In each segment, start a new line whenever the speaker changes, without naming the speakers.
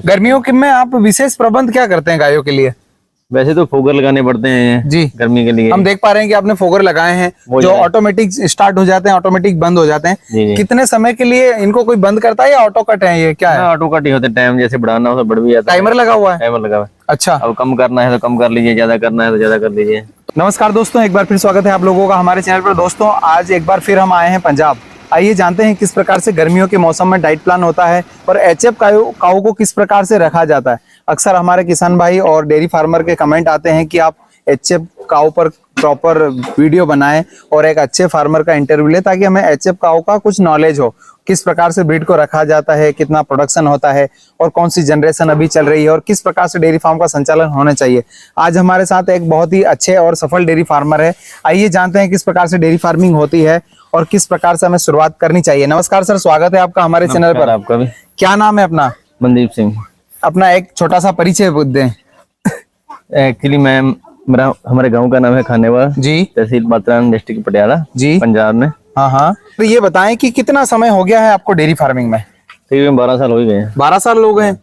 गर्मियों के में आप विशेष प्रबंध क्या करते हैं गायों के लिए?
वैसे तो फोगर लगाने पड़ते हैं
जी
गर्मी के लिए।
हम देख पा रहे हैं कि आपने फोगर लगाए हैं जो ऑटोमेटिक स्टार्ट हो जाते हैं, ऑटोमेटिक बंद हो जाते हैं।
जी।
कितने समय के लिए इनको कोई बंद करता है या ऑटो कट है, ये क्या है?
ऑटो कट ही होते, टाइम जैसे बढ़ाना हो तो बढ़ भी जाता है।
टाइमर लगा हुआ है?
टाइमर लगा हुआ है।
अच्छा,
अब कम करना है तो कम कर लीजिए, ज्यादा करना है तो ज्यादा कर लीजिए।
नमस्कार दोस्तों, एक बार फिर स्वागत है आप लोगों का हमारे चैनल पर। दोस्तों आज एक बार फिर हम आए हैं पंजाब। आइए जानते हैं किस प्रकार से गर्मियों के मौसम में डाइट प्लान होता है और एचएफ काऊ को किस प्रकार से रखा जाता है। अक्सर हमारे किसान भाई और डेयरी फार्मर के कमेंट आते हैं कि आप एचएफ काऊ पर प्रॉपर वीडियो बनाएं और एक अच्छे फार्मर का इंटरव्यू ले, ताकि हमें एचएफ काऊ का कुछ नॉलेज हो, किस प्रकार से ब्रीड को रखा जाता है, कितना प्रोडक्शन होता है और कौन सी जनरेशन अभी चल रही है और किस प्रकार से डेयरी फार्म का संचालन होना चाहिए। आज हमारे साथ एक बहुत ही अच्छे और सफल डेयरी फार्मर है। आइए जानते हैं किस प्रकार से डेयरी फार्मिंग होती है और किस प्रकार से हमें शुरुआत करनी चाहिए। नमस्कार सर, स्वागत है आपका हमारे चैनल पर।
आपका भी।
क्या नाम है अपना?
मनदीप सिंह।
अपना एक छोटा सा परिचय दें।
एक्चुअली मेरा हमारे गांव का नाम है खानेवा
जी,
तहसील पात्रान, डिस्ट्रिक्ट पटियाला
जी,
पंजाब में।
हाँ। तो ये बताएं कि कितना समय हो गया है आपको डेयरी फार्मिंग में?
तकरीबन 12 साल हो ही गए।
12 साल लोग हैं।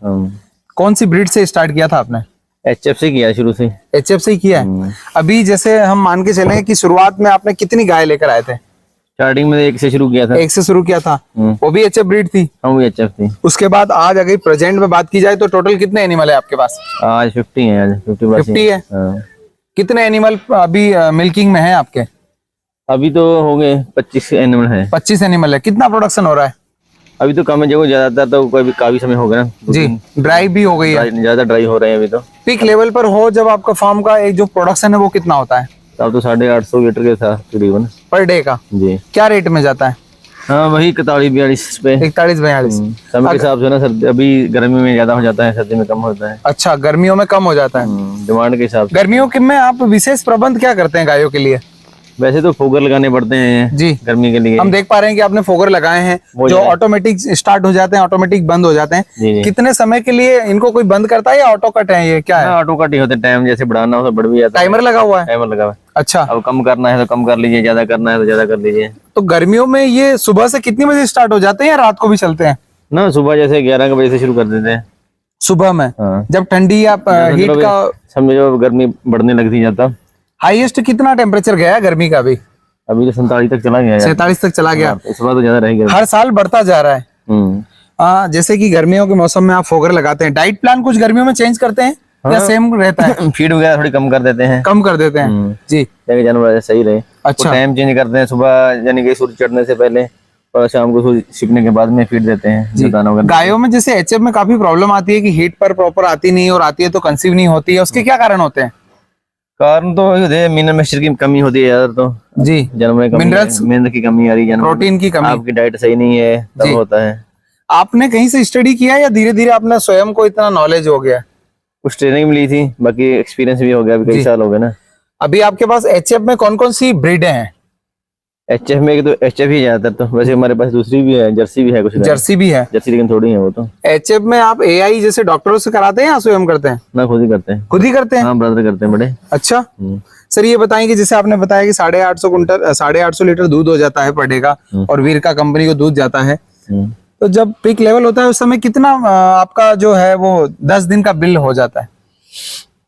कौन सी ब्रीड से स्टार्ट किया था आपने?
एचएफ से किया शुरू से।
एचएफ से ही किया है। अभी जैसे हम मान के चले कि शुरुआत में आपने कितनी गाय लेकर आए थे?
स्टार्टिंग में एक से शुरू किया था।
एक से शुरू किया था, वो भी एचएफ ब्रीड थी?
हाँ, वो एचएफ थी।
उसके बाद आज अगर प्रेजेंट में बात की जाए तो टोटल कितने एनिमल है आपके पास?
आज 50 है। आज
50 है। कितने एनिमल अभी मिल्किंग में है आपके?
अभी तो हो गए 25 एनिमल है।
25 एनिमल है। कितना प्रोडक्शन हो रहा है?
अभी तो कम है, जो ज्यादातर तो कोई काफी समय हो गया ना
जी, ड्राई भी हो गई है,
ज्यादा ड्राई हो रहे हैं अभी तो।
पीक लेवल पर हो जब आपका फार्म का एक जो प्रोडक्शन है वो कितना होता है?
तब तो 850 लीटर के था तकरीबन
पर डे का।
जी।
क्या रेट में जाता है?
हाँ, वही 41-42 पे।
41-42
समय के हिसाब से ना। सर्दी अभी गर्मी में ज्यादा हो जाता है, सर्दी में कम होता है।
अच्छा, गर्मियों में कम हो जाता है।
डिमांड के हिसाब से।
गर्मियों के में आप विशेष प्रबंध क्या करते हैं गायों के लिए?
वैसे तो फोगर लगाने पड़ते हैं
जी
गर्मी के लिए।
हम देख पा रहे हैं कि आपने फोगर लगाए हैं जो ऑटोमेटिक स्टार्ट हो जाते हैं, ऑटोमेटिक बंद हो जाते हैं।
जी।
कितने समय के लिए इनको कोई बंद करता है या ऑटो कट है, ये क्या है?
ऑटो कट ही होते, टाइम जैसे बढ़ाना हो तो बढ़ भी जाता है।
टाइमर लगा हुआ है?
टाइमर लगा हुआ है।
अच्छा,
अब कम करना है तो कम कर लीजिए, ज्यादा करना है तो ज्यादा कर लीजिए।
तो गर्मियों में ये सुबह से कितनी बजे स्टार्ट हो जाते हैं या रात को भी चलते हैं?
ना, सुबह जैसे 11 बजे से शुरू कर देते हैं।
सुबह में?
हाँ।
जब ठंडी या हीट का
समझो गर्मी बढ़ने लगती जाता।
हाईएस्ट कितना टेम्परेचर गया है गर्मी का? अभी
तो 47 तक चला गया।
47 तक चला गया।
इस बार तो ज्यादा रह गया।
हर साल बढ़ता जा रहा है। जैसे कि गर्मियों के मौसम में आप फोगर लगाते हैं, डाइट प्लान कुछ गर्मियों में चेंज करते हैं या सेम रहता है?
फीड वगैरह थोड़ी कम कर देते हैं।
कम कर देते हैं जी,
ताकि जानवर सही रहे।
अच्छा,
टाइम चेंज करते हैं। सुबह यानी कि सूर्य चढ़ने से पहले और शाम को सूर्य छिपने के बाद में फीड देते हैं।
गायों में जैसे एचएफ में काफी प्रॉब्लम आती है कि हीट पर प्रॉपर आती नहीं और आती है तो कंसीव नहीं होती है, उसके क्या कारण होते हैं?
कारण तो मिनरल मिक्सचर की कमी होती है यार। तो
जी,
जानवर में मिनरल की कमी आ रही है,
प्रोटीन की कमी,
आपकी डाइट सही नहीं है तब होता है।
आपने कहीं से स्टडी किया या धीरे धीरे आपने स्वयं को इतना नॉलेज हो गया?
कुछ ट्रेनिंग मिली थी, बाकी एक्सपीरियंस भी हो गया। अभी कई साल हो गए ना।
अभी आपके पास एचएफ में कौन कौन सी ब्रीडें हैं?
एचएफ में तो एचएफ ही ज्यादातर। तो वैसे हमारे पास दूसरी भी है, जर्सी भी है कुछ।
जर्सी भी है? जर्सी
लेकिन थोड़ी है वो तो।
एचएफ में आप एआई जैसे डॉक्टरों से कराते हैं या स्वयं करते हैं?
ना, खुद ही करते हैं।
खुद ही करते हैं?
हाँ, ब्रदर करते हैं बड़े।
अच्छा सर, ये बताएं कि जैसे आपने बताया कि 850 लीटर दूध हो जाता है पर डे का और वीर का कंपनी को दूध जाता है, तो जब पीक लेवल होता है उस समय कितना आपका जो है वो 10 दिन का बिल हो जाता है?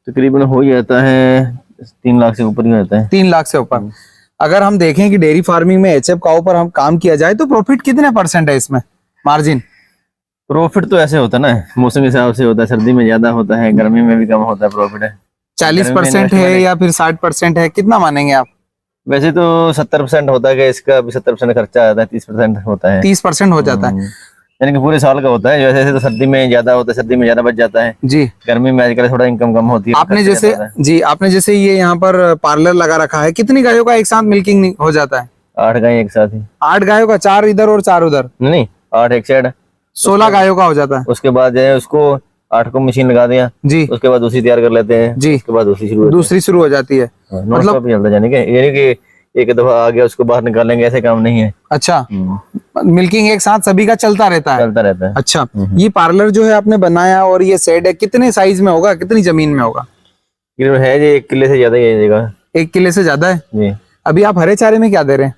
तकरीबन हो जाता है 3 लाख से ऊपर ही होता है।
3 लाख से ऊपर। अगर हम देखें कि डेयरी फार्मिंग में एचएफ काऊ पर हम काम किया जाए तो प्रॉफिट कितने % है इसमें मार्जिन?
प्रॉफिट तो ऐसे होता है ना, मौसम के हिसाब से होता है। सर्दी में ज्यादा होता है, गर्मी में भी कम होता है। प्रॉफिट है
40% है या फिर 60% है, कितना मानेंगे आप?
वैसे तो 70% होता है कि इसका भी 70% खर्चा आता है, 30% होता है।
30% हो जाता है,
यानी कि पूरे साल का होता है। जैसे तो सर्दी में ज्यादा होता है, सर्दी में ज्यादा बच जाता है जी। गर्मी में आजकल थोड़ा इनकम कम होती है। आपने जैसे ये यहाँ पर पार्लर लगा रखा है, कितनी गायों का एक साथ मिल्किंग हो जाता है? 8 गाय एक साथ ही।
8 गायों का, 4 इधर और 4 उधर? नहीं,
8 एक साइड।
16 गायों का हो जाता है।
उसके बाद जो है उसको 8 को मशीन लगा दिया जी, उसके बाद दूसरी तैयार कर लेते हैं जी, उसके बाद दूसरी शुरू हो जाती है। मतलब यानी कि एक दफा आ गया उसको बाहर निकालेंगे, ऐसे काम नहीं है। अच्छा, मिल्किंग एक साथ सभी का चलता रहता है। अच्छा, ये पार्लर जो है आपने बनाया और ये शेड है, कितने साइज में होगा, कितनी जमीन में होगा? है जी 1 किले से ज्यादा ही है जगह।
1 किले से ज्यादा है जी। अभी आप हरे चारे में क्या दे रहे हैं?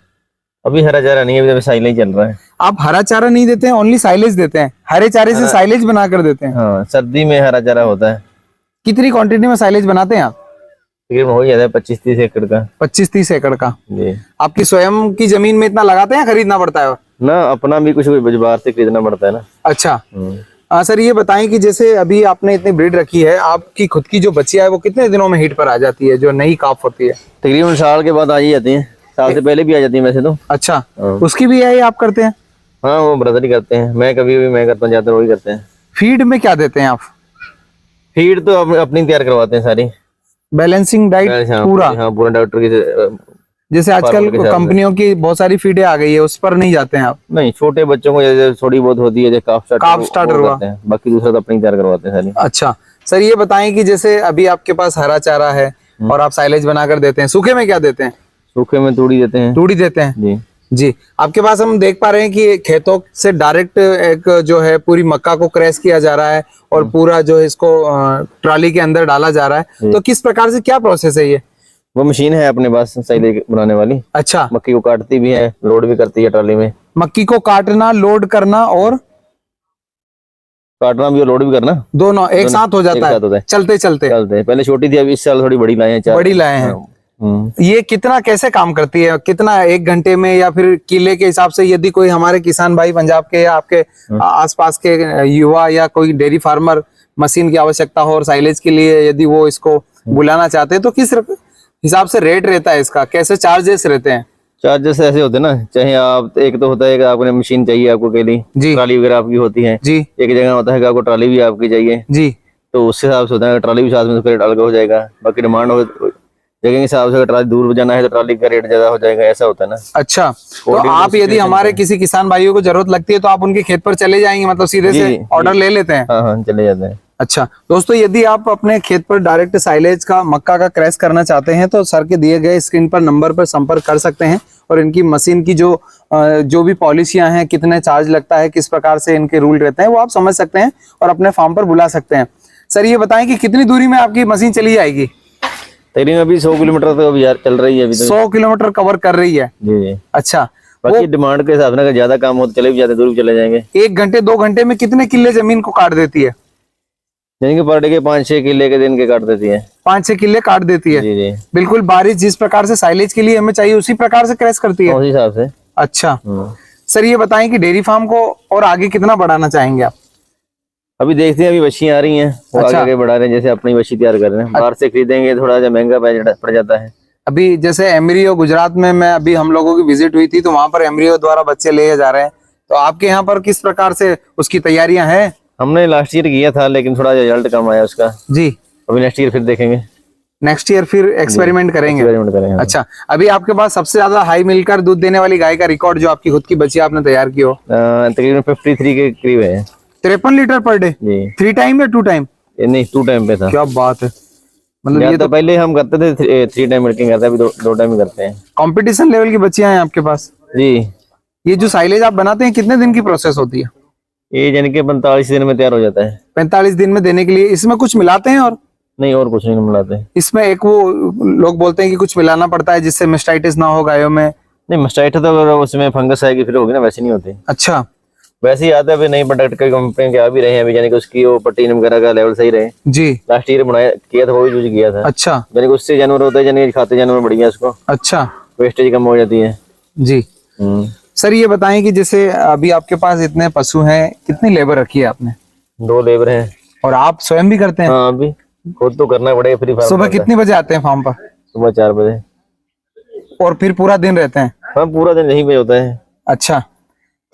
अभी हरा चारा नहीं है, अभी साइलेज चल रहा है।
आप हरा चारा नहीं देते हैं, ओनली साइलेज देते हैं? हरे चारे से साइलेज बना कर देते हैं?
हाँ, सर्दी में हरा चारा होता है।
कितनी क्वांटिटी में साइलेज बनाते हैं आप?
तकरीबन हो जाता है 25-30 एकड़ का।
25-30 एकड़ का
जी।
आपकी स्वयं की जमीन में इतना लगाते हैं, खरीदना पड़ता है?
ना, अपना भी कुछ बाजार से खरीदना पड़ता है ना।
अच्छा। सर ये बताएं कि जैसे अभी आपने इतनी ब्रीड रखी है, आपकी खुद की जो बच्चियां है वो कितने दिनों में हीट पर आ जाती है, जो नई काफ होती है?
तकरीबन साल के बाद आ ही जाती है, साल से पहले भी आ जाती है वैसे तो।
अच्छा, उसकी भी यही आप करते हैं?
हाँ, वो ब्रदर ही करते हैं, मैं कभी भी मैं करता हूँ, ज्यादातर वही करते हैं।
फीड में क्या देते हैं आप?
फीड तो अपनी तैयार करवाते हैं सारी,
बैलेंसिंग डाइट पूरा?
हाँ, पूरा डॉक्टर की।
जैसे आजकल कंपनियों की बहुत सारी फीडें आ गई है, उस पर नहीं जाते हैं आप?
नहीं, छोटे बच्चों को जैसे थोड़ी बहुत होती है, जैसे काफ स्टार्टर हुआ, बाकी दूसरा तो अपनी तैयार करवाते हैं सारी।
अच्छा सर, ये बताएं कि जैसे अभी आपके पास हरा चारा है और आप साइलेज बनाकर देते हैं, सूखे में क्या देते हैं?
सूखे में तूड़ी देते हैं।
तूड़ी देते हैं
जी।
जी। आपके पास हम देख पा रहे हैं कि खेतों से डायरेक्ट एक जो है पूरी मक्का को क्रैश किया जा रहा है और पूरा जो है इसको ट्रॉली के अंदर डाला जा रहा है, तो किस प्रकार से क्या प्रोसेस है ये?
वो मशीन है अपने पास साइलेज बनाने वाली।
अच्छा।
मक्की को काटती भी है, लोड भी करती है ट्रॉली में।
मक्की को काटना, लोड करना और
काटना भी और लोड भी करना,
दोनों एक साथ हो जाता है चलते चलते?
पहले छोटी थी, अभी इस साल थोड़ी बड़ी लाए हैं,
बड़ी लाए हैं। ये कितना कैसे काम करती है, कितना 1 घंटे में या फिर किले के हिसाब से? यदि कोई हमारे किसान भाई पंजाब के या आपके आसपास के युवा या कोई डेयरी फार्मर मशीन की आवश्यकता हो और साइलेज के लिए यदि वो इसको बुलाना चाहते हैं, तो किस हिसाब से रेट रहता है इसका, कैसे चार्जेस रहते हैं?
चार्जेस ऐसे होते हैं ना, चाहे आप, एक तो होता है कि आपने मशीन चाहिए आपको के लिए, ट्रॉली वगैरह आपकी होती है जी। एक जगह होता है कि आपको ट्रॉली भी आपकी चाहिए जी, तो उसके हिसाब से होता है, ट्रॉली भी साथ में रेट अलग हो जाएगा। बाकी डिमांड हो जगह के हिसाब से, ट्रॉली दूर जाना है तो ट्रॉली का रेट ज्यादा हो जाएगा, ऐसा होता है ना। अच्छा, तो आप यदि हमारे किसी किसान भाइयों को जरूरत लगती है तो आप उनके खेत पर चले जाएंगे, मतलब सीधे से ऑर्डर ले लेते हैं? हाँ, चले जाते हैं। अच्छा दोस्तों, यदि आप अपने खेत पर डायरेक्ट साइलेज का, मक्का का क्रैश करना चाहते हैं तो सर के दिए गए स्क्रीन पर नंबर पर संपर्क कर सकते हैं और इनकी मशीन की जो भी पॉलिसियां हैं, कितने चार्ज लगता है, किस प्रकार से इनके रूल रहते हैं, वो आप समझ सकते हैं और अपने फार्म पर बुला सकते हैं। सर ये बताएं कि कितनी दूरी में आपकी मशीन चली जाएगी? तकरीबन अभी 100 किलोमीटर तो अभी चल रही है, अभी 100 किलोमीटर कवर कर रही है जी। अच्छा, बाकी डिमांड के हिसाब से अगर ज्यादा काम हो तो चले भी जाते, दूर भी चले जाएंगे। 1 घंटे 2 घंटे में कितने किले जमीन को काट देती है? पर डे के 5-6 किले के दिन के काट देती है। 5-6 किले काट देती है जी। बिल्कुल बारिश जिस प्रकार से साइलेज के लिए हमें चाहिए उसी प्रकार से क्रैश करती है, उसी हिसाब से। अच्छा सर, ये बताएं कि डेयरी फार्म को और आगे कितना बढ़ाना चाहेंगे आप? अभी देखते हैं, अभी बच्चियां आ रही हैं, वो आगे बढ़ा रहे हैं, जैसे अपनी बच्ची तैयार कर रहे हैं। बाहर से खरीदेंगे थोड़ा सा महंगा पड़ जाता है। अभी जैसे एमरियो गुजरात में मैं अभी हम लोगों की विजिट हुई थी, तो वहां पर एमरियो द्वारा बच्चे ले जा रहे हैं, तो आपके यहाँ पर किस प्रकार से उसकी तैयारियां हैं? हमने लास्ट ईयर किया था, लेकिन थोड़ा रिजल्ट कम आया उसका जी। अभी नेक्स्ट ईयर फिर देखेंगे, नेक्स्ट ईयर फिर एक्सपेरिमेंट करेंगे। अच्छा, अभी आपके पास सबसे ज्यादा हाई मिलकर दूध देने वाली गाय का रिकॉर्ड जो आपकी खुद की बच्ची आपने तैयार की हो? तकरीबन 53 के करीब है। 53 लीटर पर डे? 3 टाइम या 2 टाइम? नहीं, 2 टाइम पे था। क्या बात है, मतलब ये तो पहले हम करते थे 3 टाइम मिल्किंग करते, अभी 2 टाइम ही करते हैं। कंपटीशन लेवल की बच्चियां हैं आपके पास जी। ये जो साइलेज आप बनाते हैं कितने दिन की प्रोसेस होती है? ये यानी कि 45 दिन में तैयार हो जाता है। 45 दिन में देने के लिए इसमें कुछ मिलाते हैं? और नहीं, और कुछ नहीं मिलाते इसमें। एक वो लोग बोलते हैं कि कुछ मिलाना पड़ता है जिससे मेस्टाइटिस ना हो गायों में। नहीं, मेस्टाइटिस तो अगर उसमें फंगस आएगी फिर होगी ना, वैसे नहीं होती। अच्छा, वैसे ही आता है। अभी नई प्रोडक्ट की कंपनी के आ भी रहे हैं अभी, यानी कि उसकी वो प्रोटीन वगैरह का लेवल सही रहे जी। लास्ट ईयर बनाया किया था, वो भी यूज किया था। अच्छा, यानी कि उससे जानवर होता है, यानी खाते जानवर बढ़िया उसको। अच्छा, वेस्टेज कम हो जाती है जी। सर ये बताएं कि जैसे अभी आपके पास इतने पशु हैं, कितनी लेबर रखी है आपने? 2 लेबर हैं। और आप स्वयं भी करते हैं? हाँ, अभी खुद तो करना पड़ेगा। फ्री फार्म सुबह कितने बजे आते हैं फार्म पर? सुबह 4 बजे। और फिर पूरा दिन रहते हैं? हाँ, पूरा दिन यहीं पे होता है। अच्छा,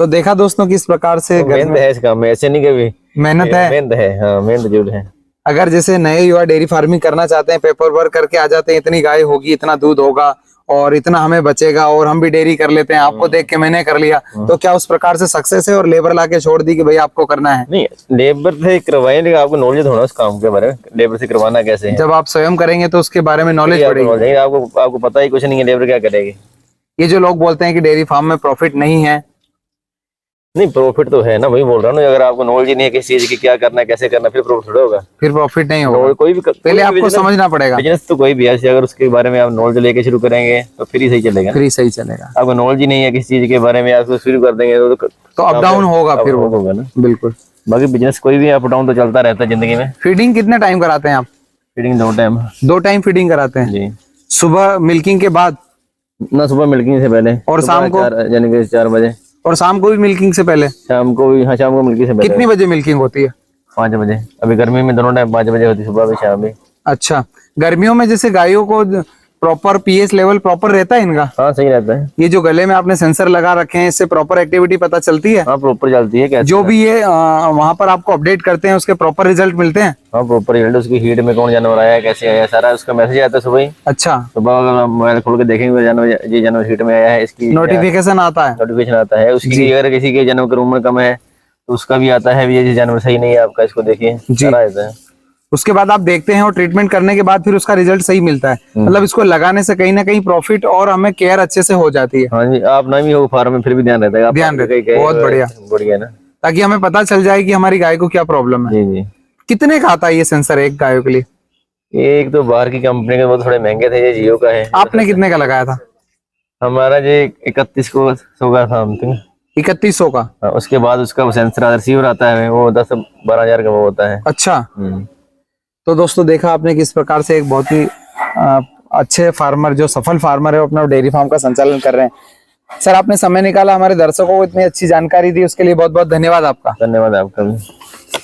तो देखा दोस्तों किस प्रकार से मेहनत है इस काम में, ऐसे नहीं कभी मेहनत है। मेहनत है, हाँ, मेहनत जरूर है। अगर जैसे नए युवा डेयरी फार्मिंग करना चाहते हैं, पेपर वर्क करके आ जाते हैं, इतनी गाय होगी, इतना दूध होगा और इतना हमें बचेगा और हम भी डेयरी कर लेते हैं, आपको देख के मैंने कर लिया, तो क्या उस प्रकार से सक्सेस है? और लेबर लाके छोड़ दी कि भाई आपको करना है? नहीं, लेबर से करवाए, लेकिन आपको नॉलेज होना उस काम के बारे में, लेबर से करवाना कैसे है। जब आप स्वयं करेंगे तो उसके बारे में नॉलेज बढ़ेगी। आपको पता ही कुछ नहीं है, लेबर क्या करेगी। ये जो लोग बोलते हैं कि डेयरी फार्म में प्रॉफिट नहीं है, नहीं, प्रॉफिट तो है ना, वही बोल रहा हूँ। अगर आपको नॉलेज ही नहीं है किस चीज की, क्या करना है, कैसे करना, फिर प्रॉफिट होगा? फिर प्रॉफिट नहीं होगा। कोई भी पहले आपको समझना पड़ेगा। बिजनेस तो कोई भी है, अगर उसके बारे में आप नॉलेज लेके शुरू करेंगे तो फिर ही सही चलेगा। फिर ही सही चलेगा। आपको नॉलेज ही नहीं है किस चीज के बारे में, आप शुरू कर देंगे तो अप डाउन होगा, फिर होगा ना। बिल्कुल। बाकी बिजनेस कोई भी अप डाउन तो चलता रहता है जिंदगी में।
फीडिंग कितने टाइम कराते हैं आप?
फीडिंग
2 टाइम फीडिंग कराते हैं
जी।
सुबह मिल्किंग के बाद
ना, सुबह मिल्किंग से पहले
और शाम को
यानी कि 4 बजे,
और शाम को भी मिल्किंग से पहले?
शाम को भी, हाँ शाम को मिल्किंग से पहले।
कितनी बजे मिल्किंग होती है?
5 बजे। अभी गर्मी में दोनों टाइम 5 बजे होती है, सुबह भी शाम भी।
अच्छा, गर्मियों में जैसे गायों को प्रॉपर पीएच लेवल प्रॉपर रहता है इनका?
हाँ सही रहता है।
ये जो गले में आपने सेंसर लगा रखे हैं, इससे प्रॉपर एक्टिविटी पता चलती है?
हाँ प्रॉपर चलती है। कैसे
जो भी ये वहाँ पर आपको अपडेट करते हैं उसके प्रॉपर रिजल्ट मिलते हैं?
हाँ प्रॉपर रिजल्ट, उसकी हीट में कौन जानवर आया, कैसे आया, सारा उसका मैसेज आता है सुबह ही।
अच्छा,
सुबह अगर मोबाइल खोल के देखेंगे जानवर, ये जानवर हीट में आया है, इसकी
नोटिफिकेशन आता है?
नोटिफिकेशन आता है उसकी। अगर किसी के जानवर का उम्र कम है तो उसका भी आता है, ये जानवर सही नहीं है आपका, इसको देखिए, सारा आता है।
उसके बाद आप देखते हैं और ट्रीटमेंट करने के बाद फिर उसका रिजल्ट सही मिलता है। मतलब इसको लगाने से कहीं ना कहीं प्रॉफिट और हमें केयर अच्छे से हो जाती है।
हाँ जी, आप ना भी हो फार्म में फिर भी ध्यान रहता है।
ध्यान रहता है, बहुत बढ़िया
बढ़िया ना,
ताकि हमें पता चल जाए कि हमारी गाय को क्या प्रॉब्लम है।
जी जी।
कितने का आता है ये सेंसर एक गायों के लिए?
एक तो बाहर की कंपनी के, वो थोड़े महंगे थे, ये जियो का है।
आपने कितने का लगाया था?
हमारा जो 3100 का था समथिंग।
3100 का?
उसके बाद उसका सेंसर रिसीवर आता है, वो 10-12 हजार का वो होता है।
अच्छा। तो दोस्तों देखा आपने किस प्रकार से एक बहुत ही अच्छे फार्मर, जो सफल फार्मर है, वो अपना डेयरी फार्म का संचालन कर रहे हैं। सर, आपने समय निकाला, हमारे दर्शकों को इतनी अच्छी जानकारी दी, उसके लिए बहुत बहुत धन्यवाद आपका।
धन्यवाद आपका भी।